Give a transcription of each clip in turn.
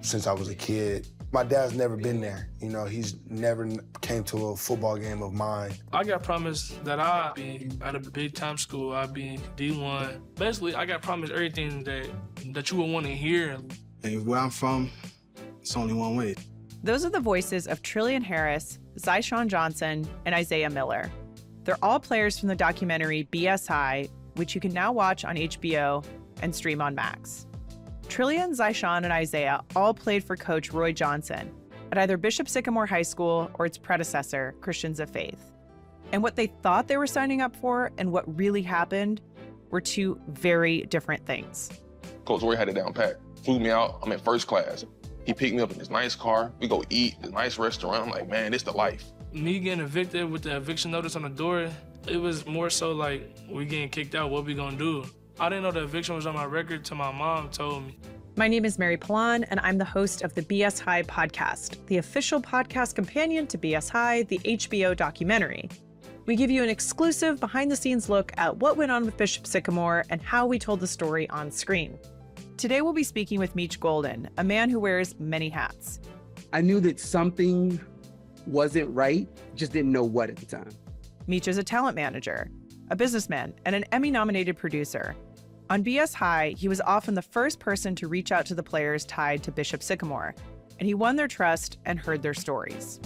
since I was a kid. My dad's never been there. You know, he's never came to a football game of mine. I got promised that I'd be at a big-time school. I'd be D1. Basically, I got promised everything that you would want to hear. And where I'm from, it's only one way. Those are the voices of Trillian Harris, Zyshawn Johnson, and Isaiah Miller. They're all players from the documentary BS High, which you can now watch on HBO and stream on Max. Trillian, Zyshawn, and Isaiah all played for Coach Roy Johnson at either Bishop Sycamore High School or its predecessor, Christians of Faith. And what they thought they were signing up for and what really happened were two very different things. Coach Roy had it down pat. Flew me out. I'm in first class. He picked me up in this nice car. We go eat at a nice restaurant. I'm like, man, this the life. Me getting evicted with the eviction notice on the door, it was more so like, we getting kicked out, what we gonna do? I didn't know the eviction was on my record till my mom told me. My name is Mary Pilon, and I'm the host of the BS High podcast, the official podcast companion to BS High, the HBO documentary. We give you an exclusive behind-the-scenes look at what went on with Bishop Sycamore and how we told the story on screen. Today, we'll be speaking with Meech Golden, a man who wears many hats. I knew that something wasn't right, just didn't know what at the time. Meech is a talent manager, a businessman, and an Emmy-nominated producer. On BS High, he was often the first person to reach out to the players tied to Bishop Sycamore, and he won their trust and heard their stories.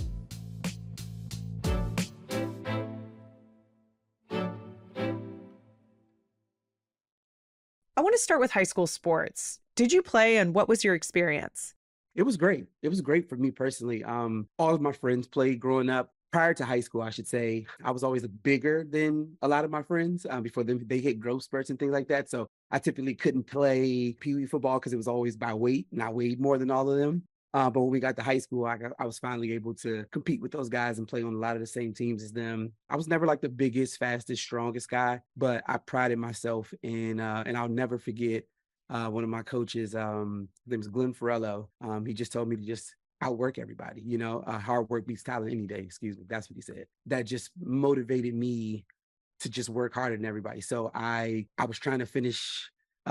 I want to start with high school sports. Did you play, and what was your experience? It was great. It was great for me personally. All of my friends played growing up. Prior to high school, I should say, I was always bigger than a lot of my friends before they hit growth spurts and things like that. So I typically couldn't play Pee Wee football because it was always by weight, and I weighed more than all of them. But when we got to high school, I was finally able to compete with those guys and play on a lot of the same teams as them. I was never like the biggest, fastest, strongest guy, but I prided myself in, and I'll never forget one of my coaches, his name is Glenn Farello. He just told me to just outwork everybody, hard work beats talent any day, that's what he said. That just motivated me to just work harder than everybody. So I was trying to finish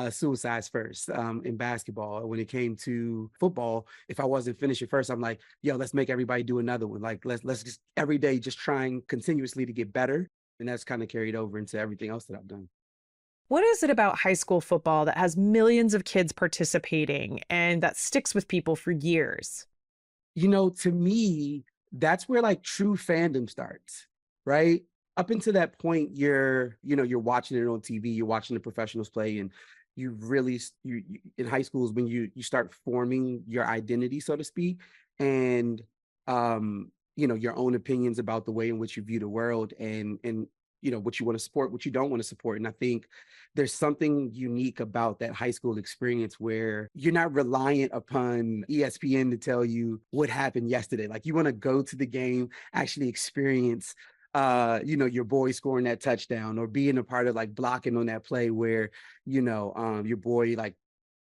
suicides first in basketball. When it came to football, if I wasn't finishing first, I'm like, yo, let's make everybody do another one. Like, let's just every day just trying continuously to get better. And that's kind of carried over into everything else that I've done. What is it about high school football that has millions of kids participating and that sticks with people for years? To me, that's where like true fandom starts, right? Up until that point, you're watching it on TV, you're watching the professionals play, and you in high school is when you start forming your identity, so to speak, and your own opinions about the way in which you view the world and what you want to support, what you don't want to support. And I think there's something unique about that high school experience where you're not reliant upon ESPN to tell you what happened yesterday. Like, you want to go to the game, actually experience your boy scoring that touchdown or being a part of like blocking on that play where, your boy like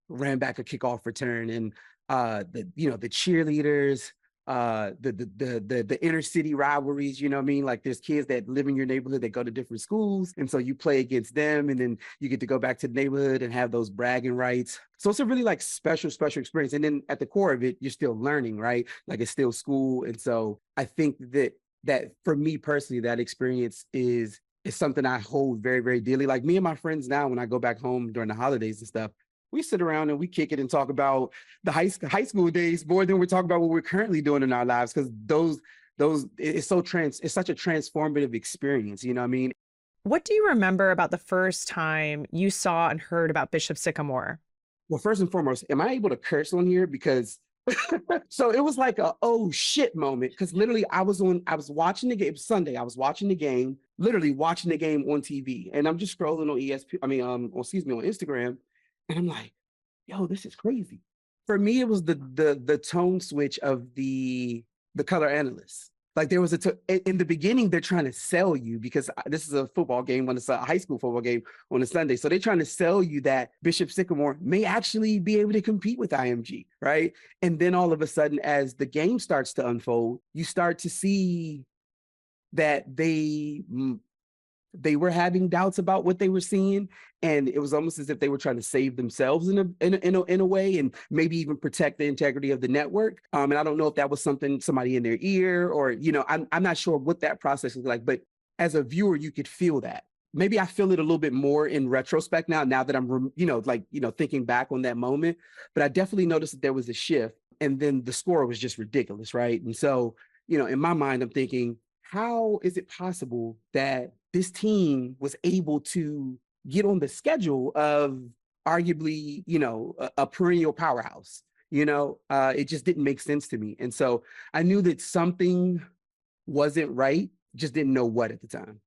ran back a kickoff return, and the cheerleaders, the inner city rivalries, like there's kids that live in your neighborhood that go to different schools. And so you play against them, and then you get to go back to the neighborhood and have those bragging rights. So it's a really like special experience. And then at the core of it, you're still learning, right? Like, it's still school. And so I think that for me personally, that experience is something I hold very, very dearly. Like, me and my friends now, when I go back home during the holidays and stuff, we sit around and we kick it and talk about the high school days more than we're talking about what we're currently doing in our lives, because it's such a transformative experience. You know what I mean? What do you remember about the first time you saw and heard about Bishop Sycamore? Well, first and foremost, am I able to curse on here? Because so it was like a oh shit moment, because literally I was watching the game. It was Sunday. I was watching the game, literally watching the game on TV, and I'm just scrolling on on Instagram. And I'm like, yo, this is crazy. For me, it was the tone switch of the color analysts. Like, there was in the beginning, they're trying to sell you, because this is a football game, when it's a high school football game on a Sunday. So they're trying to sell you that Bishop Sycamore may actually be able to compete with IMG, right? And then all of a sudden, as the game starts to unfold, you start to see that they they were having doubts about what they were seeing, and it was almost as if they were trying to save themselves in a way, and maybe even protect the integrity of the network. And I don't know if that was somebody in their ear, or I'm not sure what that process was like. But as a viewer, you could feel that. Maybe I feel it a little bit more in retrospect now that I'm thinking back on that moment. But I definitely noticed that there was a shift, and then the score was just ridiculous, right? And so in my mind, I'm thinking, how is it possible that this team was able to get on the schedule of arguably, a perennial powerhouse? It just didn't make sense to me. And so I knew that something wasn't right, just didn't know what at the time.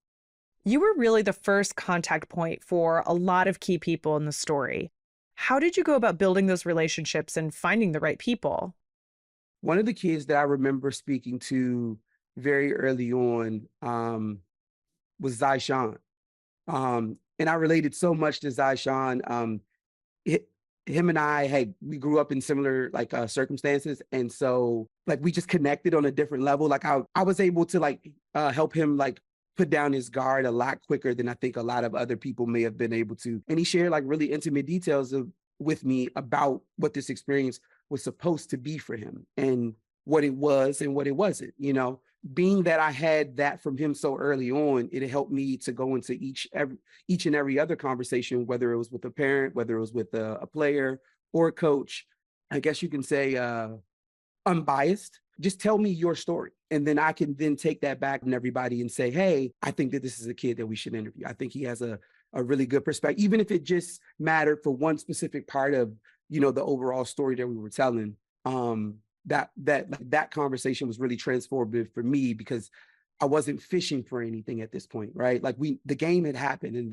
You were really the first contact point for a lot of key people in the story. How did you go about building those relationships and finding the right people? One of the kids that I remember speaking to very early on was Zyshawn. And I related so much to Zyshawn. Him and we grew up in similar circumstances. And so we just connected on a different level. Like I was able to help him put down his guard a lot quicker than I think a lot of other people may have been able to. And he shared really intimate details with me about what this experience was supposed to be for him and what it was and what it wasn't. Being that I had that from him so early on, it helped me to go into each and every other conversation, whether it was with a parent, whether it was with a player or a coach. I guess you can say unbiased. Just tell me your story. And then I can then take that back to everybody and say, hey, I think that this is a kid that we should interview. I think he has a really good perspective, even if it just mattered for one specific part of, the overall story that we were telling. That conversation was really transformative for me because I wasn't fishing for anything at this point, right? The game had happened, and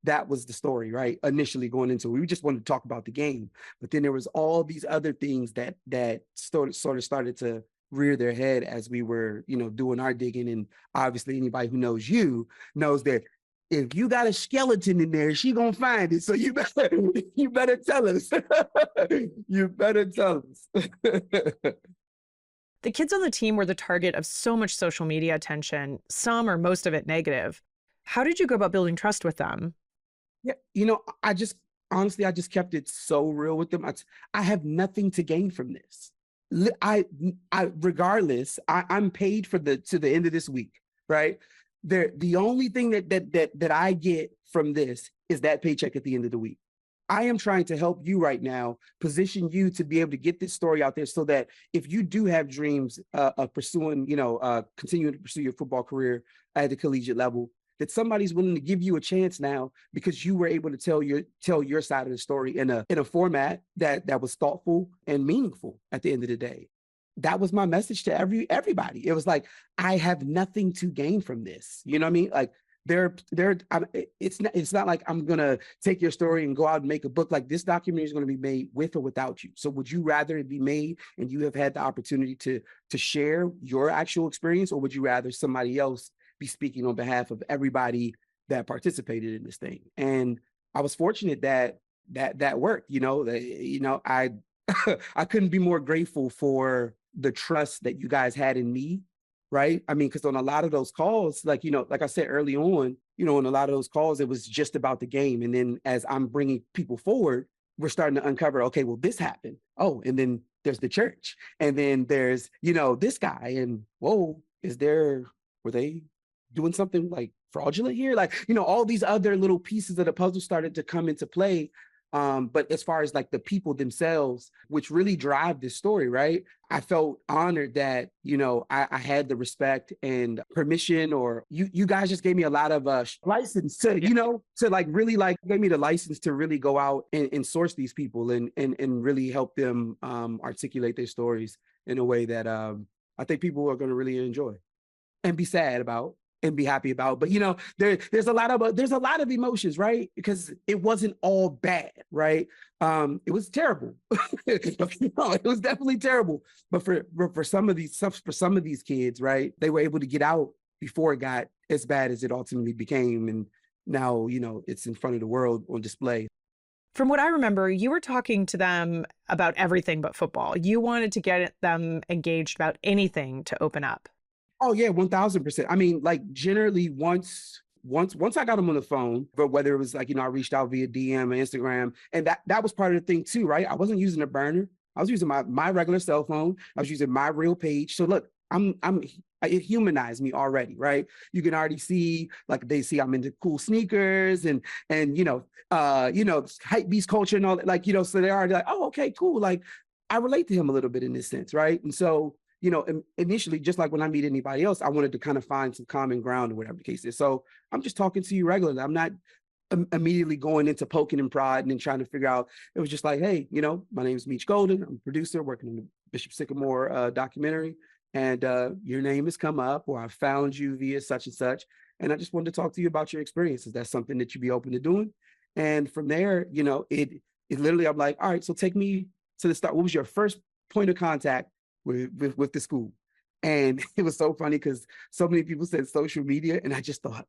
that was the story, right? Initially going into it, we just wanted to talk about the game, but then there was all these other things that sort of started to rear their head as we were, doing our digging. And obviously, anybody who knows you knows that if you got a skeleton in there, she gonna find it. So you better tell us. You better tell us. The kids on the team were the target of so much social media attention, some or most of it negative. How did you go about building trust with them? Yeah, I just kept it so real with them. I have nothing to gain from this. Regardless, I'm paid to the end of this week, right? The only thing that I get from this is that paycheck at the end of the week. I am trying to help you right now, position you to be able to get this story out there so that if you do have dreams of pursuing, continuing to pursue your football career at the collegiate level, that somebody's willing to give you a chance now because you were able to tell your side of the story in a format that was thoughtful and meaningful at the end of the day. That was my message to everybody. It was I have nothing to gain from this. You know what I mean? It's not like I'm going to take your story and go out and make a book. This documentary is going to be made with or without you. So would you rather it be made and you have had the opportunity to share your actual experience, or would you rather somebody else be speaking on behalf of everybody that participated in this thing? And I was fortunate that worked. I I couldn't be more grateful for the trust that you guys had in me, right? I mean, because on a lot of those calls, like I said early on, on a lot of those calls, it was just about the game. And then as I'm bringing people forward, we're starting to uncover, okay, well, this happened. Oh, and then there's the church. And then there's, this guy. And whoa, were they doing something fraudulent here? All these other little pieces of the puzzle started to come into play. But as far as the people themselves, which really drive this story, right? I felt honored that, I had the respect and permission, or you guys just gave me a lot of license to, really gave me the license to really go out and source these people and really help them articulate their stories in a way that I think people are going to really enjoy and be sad about and be happy about. But there's a lot of emotions, right? Because it wasn't all bad, right? It was terrible. It was definitely terrible. But for some of these kids, right, they were able to get out before it got as bad as it ultimately became. And now, it's in front of the world on display. From what I remember, you were talking to them about everything but football. You wanted to get them engaged about anything to open up. Oh yeah, 1000%. I mean, generally once Once I got him on the phone, but whether it was like, I reached out via DM or Instagram, and that was part of the thing too, right? I wasn't using a burner. I was using my regular cell phone. I was using my real page. So look, it humanized me already, right? You can already see, like they see I'm into cool sneakers and hype beast culture and all that, like, so they're already like, oh, okay, cool. Like I relate to him a little bit in this sense, right? And so, initially, just like when I meet anybody else, I wanted to kind of find some common ground or whatever the case is. So I'm just talking to you regularly. I'm not immediately going into poking and prodding and trying to figure out. It was just like, hey, my name is Meech Golden. I'm a producer working on the Bishop Sycamore documentary. And your name has come up, or I found you via such and such. And I just wanted to talk to you about your experiences. That's something that you'd be open to doing. And from there, it literally, I'm like, all right, so take me to the start. What was your first point of contact with the school? And it was so funny because so many people said social media. And I just thought,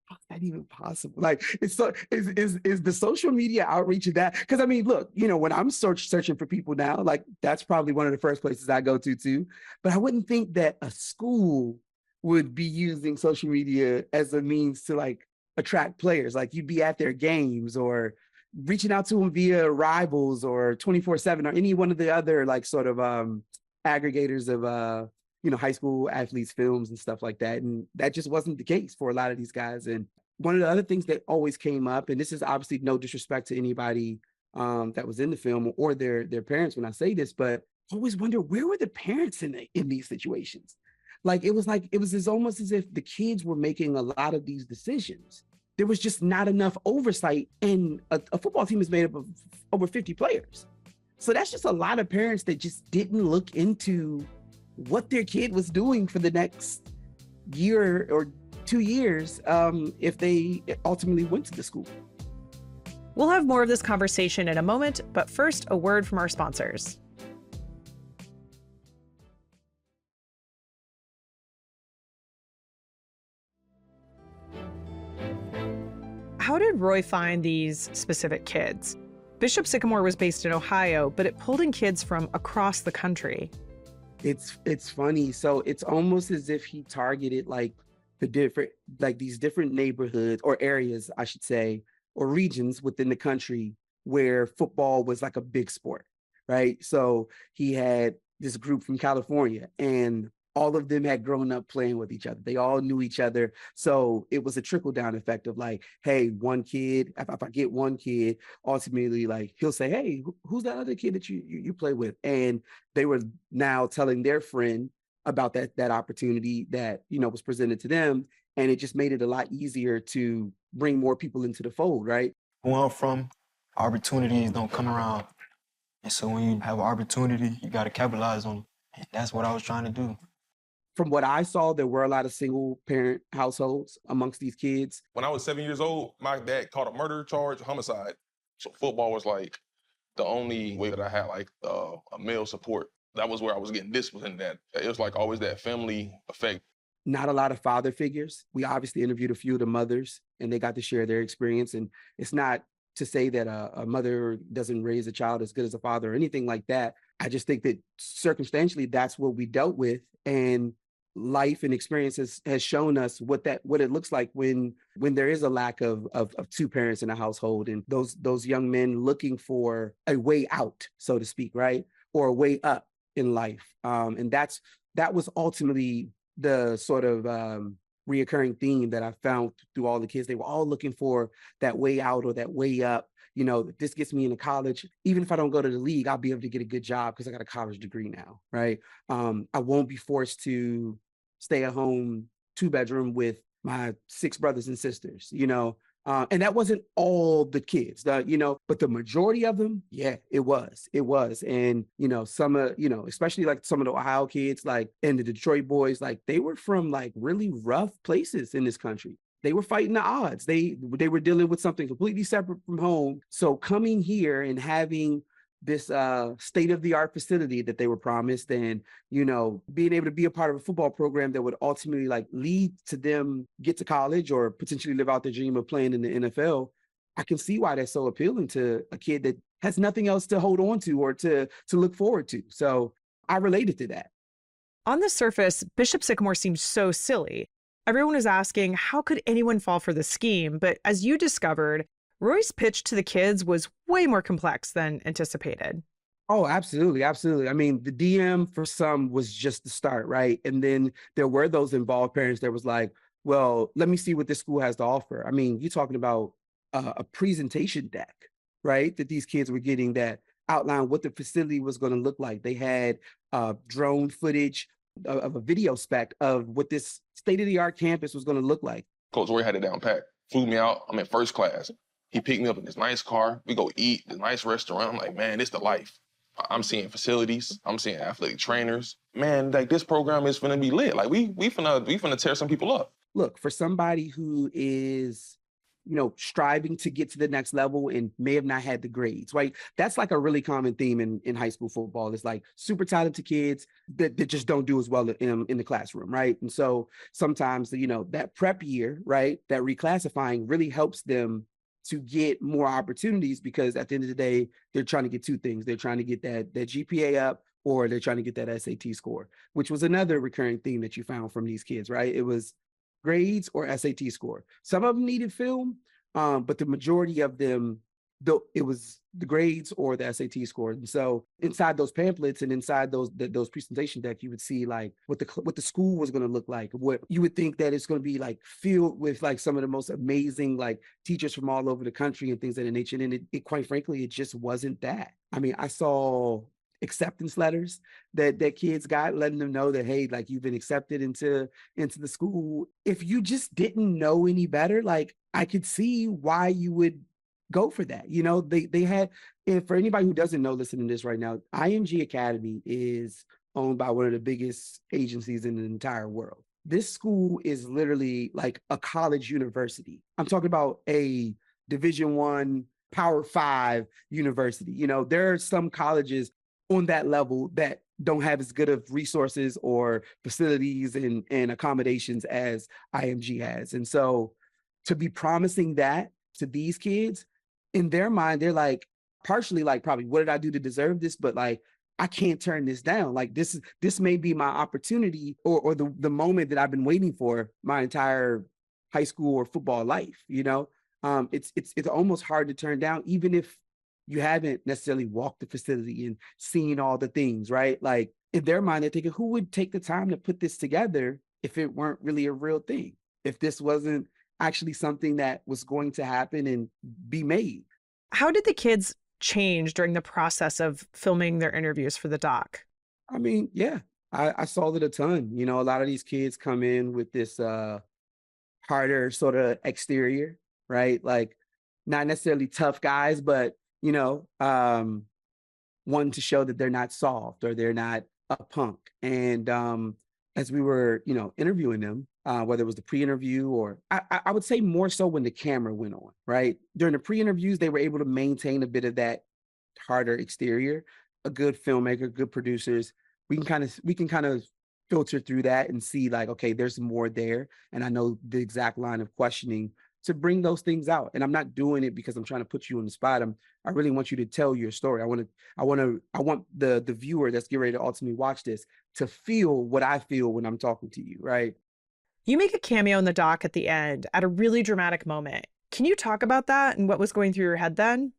how's that even possible? Like, is the social media outreach of that? Because I mean, look, when I'm searching for people now, like that's probably one of the first places I go to too. But I wouldn't think that a school would be using social media as a means to like attract players. Like you'd be at their games or reaching out to them via Rivals or 24/7 or any one of the other like sort of aggregators of high school athletes' films and stuff like that. And that just wasn't the case for a lot of these guys. And one of the other things that always came up, and this is obviously no disrespect to anybody that was in the film or their parents when I say this, but I always wonder, where were the parents in these situations? It was almost as if the kids were making a lot of these decisions. There was just not enough oversight, and a football team is made up of over 50 players. So that's just a lot of parents that just didn't look into what their kid was doing for the next year or 2 years if they ultimately went to the school. We'll have more of this conversation in a moment, but first, a word from our sponsors. How did Roy find these specific kids? Bishop Sycamore was based in Ohio, but it pulled in kids from across the country. It's funny. So it's almost as if he targeted these different neighborhoods or areas, I should say, or regions within the country where football was like a big sport, right? So he had this group from California, and all of them had grown up playing with each other. They all knew each other. So it was a trickle down effect of like, hey, one kid, if I get one kid, ultimately like he'll say, hey, who's that other kid that you play with? And they were now telling their friend about that opportunity that, was presented to them. And it just made it a lot easier to bring more people into the fold, right? Where I'm from, opportunities don't come around. And so when you have an opportunity, you got to capitalize on it. And that's what I was trying to do. From what I saw, there were a lot of single parent households amongst these kids. When I was 7 years old, my dad caught a murder charge, homicide. So football was like the only way that I had like a male support. That was where I was getting disciplined at. It was like always that family effect. Not a lot of father figures. We obviously interviewed a few of the mothers, and they got to share their experience. And it's not to say that a mother doesn't raise a child as good as a father or anything like that. I just think that circumstantially, that's what we dealt with. And life and experiences has shown us what it looks like when there is a lack of two parents in a household, and those young men looking for a way out, so to speak, right? Or a way up in life. And that was ultimately the sort of reoccurring theme that I found through all the kids. They were all looking for that way out or that way up. This gets me into college. Even if I don't go to the league, I'll be able to get a good job because I got a college degree now, right? I won't be forced to stay at home 2-bedroom with my 6 brothers and sisters, and that wasn't all the kids, but the majority of them, yeah, it was. And, some especially like some of the Ohio kids, like, and the Detroit boys, like they were from like really rough places in this country. They were fighting the odds. They were dealing with something completely separate from home. So coming here and having this state-of-the-art facility that they were promised, and being able to be a part of a football program that would ultimately like lead to them get to college or potentially live out their dream of playing in the NFL, I can see why that's so appealing to a kid that has nothing else to hold on to or to look forward to. So I related to that. On the surface, Bishop Sycamore seemed so silly. Everyone is asking, how could anyone fall for the scheme? But as you discovered, Roy's pitch to the kids was way more complex than anticipated. Oh, absolutely. Absolutely. I mean, the DM for some was just the start, right? And then there were those involved parents that was like, well, let me see what this school has to offer. I mean, you're talking about a presentation deck, right? That these kids were getting that outlined what the facility was going to look like. They had drone footage of a video spec of what this state-of-the-art campus was going to look like. Coach Roy had it down pat. Flew me out. I'm in first class. He picked me up in this nice car. We go eat, this nice restaurant. I'm like, man, it's the life. I'm seeing facilities. I'm seeing athletic trainers. Man, like this program is finna be lit. Like we finna tear some people up. Look, for somebody who is, striving to get to the next level and may have not had the grades, right? That's like a really common theme in high school football. It's like super talented kids that just don't do as well in the classroom, right? And so sometimes, that prep year, right, that reclassifying really helps them to get more opportunities, because at the end of the day, they're trying to get two things. They're trying to get that GPA up, or they're trying to get that SAT score, which was another recurring theme that you found from these kids, right? It was grades or SAT score. Some of them needed film, but the majority of them, it was the grades or the SAT score. And so inside those pamphlets and inside those presentation decks, you would see like what the school was going to look like. What you would think that it's going to be like filled with like some of the most amazing like teachers from all over the country and things of that nature. And it quite frankly, it just wasn't that. I mean, I saw acceptance letters that kids got, letting them know that, hey, like you've been accepted into the school. If you just didn't know any better, like I could see why you would go for that. They had, and for anybody who doesn't know listening to this right now, IMG Academy is owned by one of the biggest agencies in the entire world. This school is literally like a college university. I'm talking about a Division I, Power 5 university. There are some colleges on that level that don't have as good of resources or facilities and accommodations as IMG has. And so to be promising that to these kids, in their mind, they're like, partially like, probably, what did I do to deserve this? But like, I can't turn this down. Like this may be my opportunity or the moment that I've been waiting for my entire high school or football life. It's almost hard to turn down, even if you haven't necessarily walked the facility and seen all the things, right? Like in their mind, they're thinking, who would take the time to put this together if it weren't really a real thing? If this wasn't actually something that was going to happen and be made. How did the kids change during the process of filming their interviews for the doc? I mean, yeah, I saw it a ton. A lot of these kids come in with this harder sort of exterior, right? Like not necessarily tough guys, but wanting to show that they're not soft or they're not a punk. And as we were, interviewing them, whether it was the pre-interview or I would say more so when the camera went on, right? During the pre-interviews, they were able to maintain a bit of that harder exterior. A good filmmaker, good producers, we can kind of filter through that and see like, okay, there's more there. And I know the exact line of questioning to bring those things out. And I'm not doing it because I'm trying to put you on the spot. I really want you to tell your story. I want the viewer that's getting ready to ultimately watch this to feel what I feel when I'm talking to you, right? You make a cameo in the doc at the end at a really dramatic moment. Can you talk about that and what was going through your head then?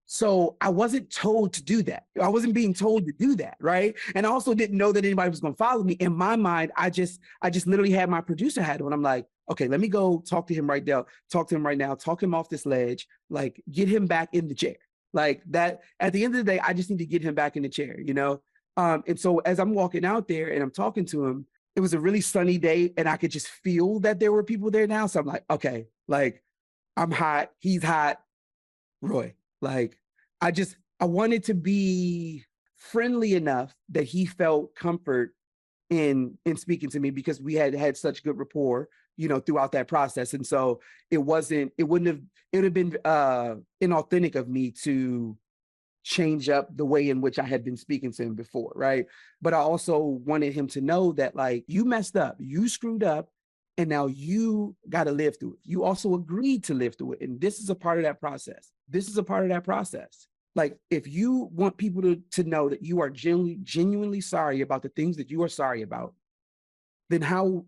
So I wasn't told to do that. I wasn't being told to do that, right? And I also didn't know that anybody was going to follow me. In my mind, I just literally had my producer hat on. I'm like, okay, let me go talk to him right now, talk him off this ledge, like get him back in the chair. Like that, at the end of the day, I just need to get him back in the chair, And so as I'm walking out there and I'm talking to him, it was a really sunny day and I could just feel that there were people there now. So I'm like, okay, like I'm hot, he's hot, Roy. Like, I wanted to be friendly enough that he felt comfort in speaking to me because we had such good rapport, throughout that process. And so it would have been inauthentic of me to change up the way in which I had been speaking to him before, right? But I also wanted him to know that like, you messed up, you screwed up, and now you got to live through it. You also agreed to live through it. And this is a part of that process. Like, if you want people to know that you are genuinely sorry about the things that you are sorry about, then how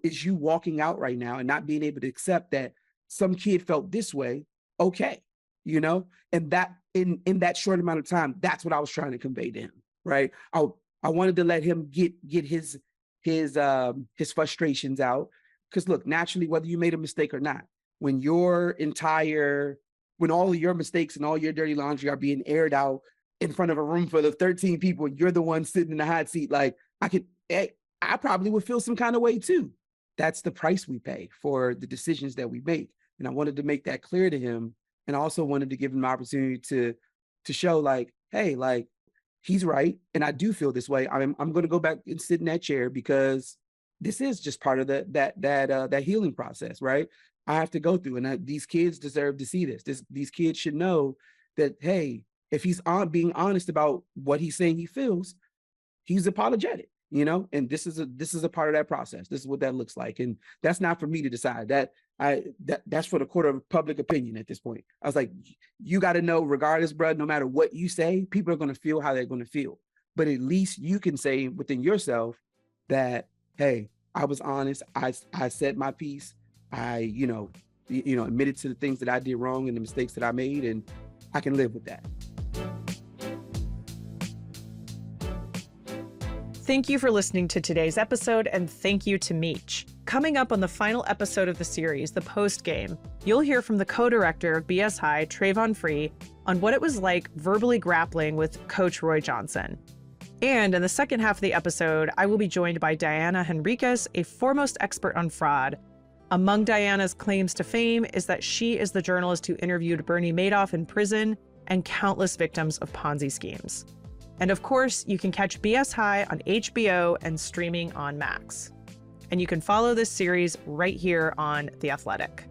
is you walking out right now and not being able to accept that some kid felt this way? Okay, you know, and that in that short amount of time, that's what I was trying to convey to him, right? I wanted to let him get his frustrations out, because look, naturally, whether you made a mistake or not, when all of your mistakes and all your dirty laundry are being aired out in front of a room full of 13 people, and you're the one sitting in the hot seat, like I probably would feel some kind of way too. That's the price we pay for the decisions that we make. And I wanted to make that clear to him. And I also wanted to give him an opportunity to show like, hey, like, he's right. And I do feel this way. I'm going to go back and sit in that chair, because this is just part of that healing process, right? I have to go through, and these kids deserve to see this. These kids should know that, hey, if he's being honest about what he's saying he feels, he's apologetic, you know, and this is a part of that process. This is what that looks like. And that's not for me to decide. That's for the court of public opinion at this point. I was like, you got to know, regardless, bro, no matter what you say, people are going to feel how they're going to feel. But at least you can say within yourself that, hey, I was honest. I said my piece. I, admitted to the things that I did wrong and the mistakes that I made, and I can live with that. Thank you for listening to today's episode, and thank you to Meech. Coming up on the final episode of the series, The Post Game, you'll hear from the co-director of BS High, Trayvon Free, on what it was like verbally grappling with Coach Roy Johnson. And in the second half of the episode, I will be joined by Diana Henriquez, a foremost expert on fraud. Among Diana's claims to fame is that she is the journalist who interviewed Bernie Madoff in prison and countless victims of Ponzi schemes. And of course, you can catch BS High on HBO and streaming on Max. And you can follow this series right here on The Athletic.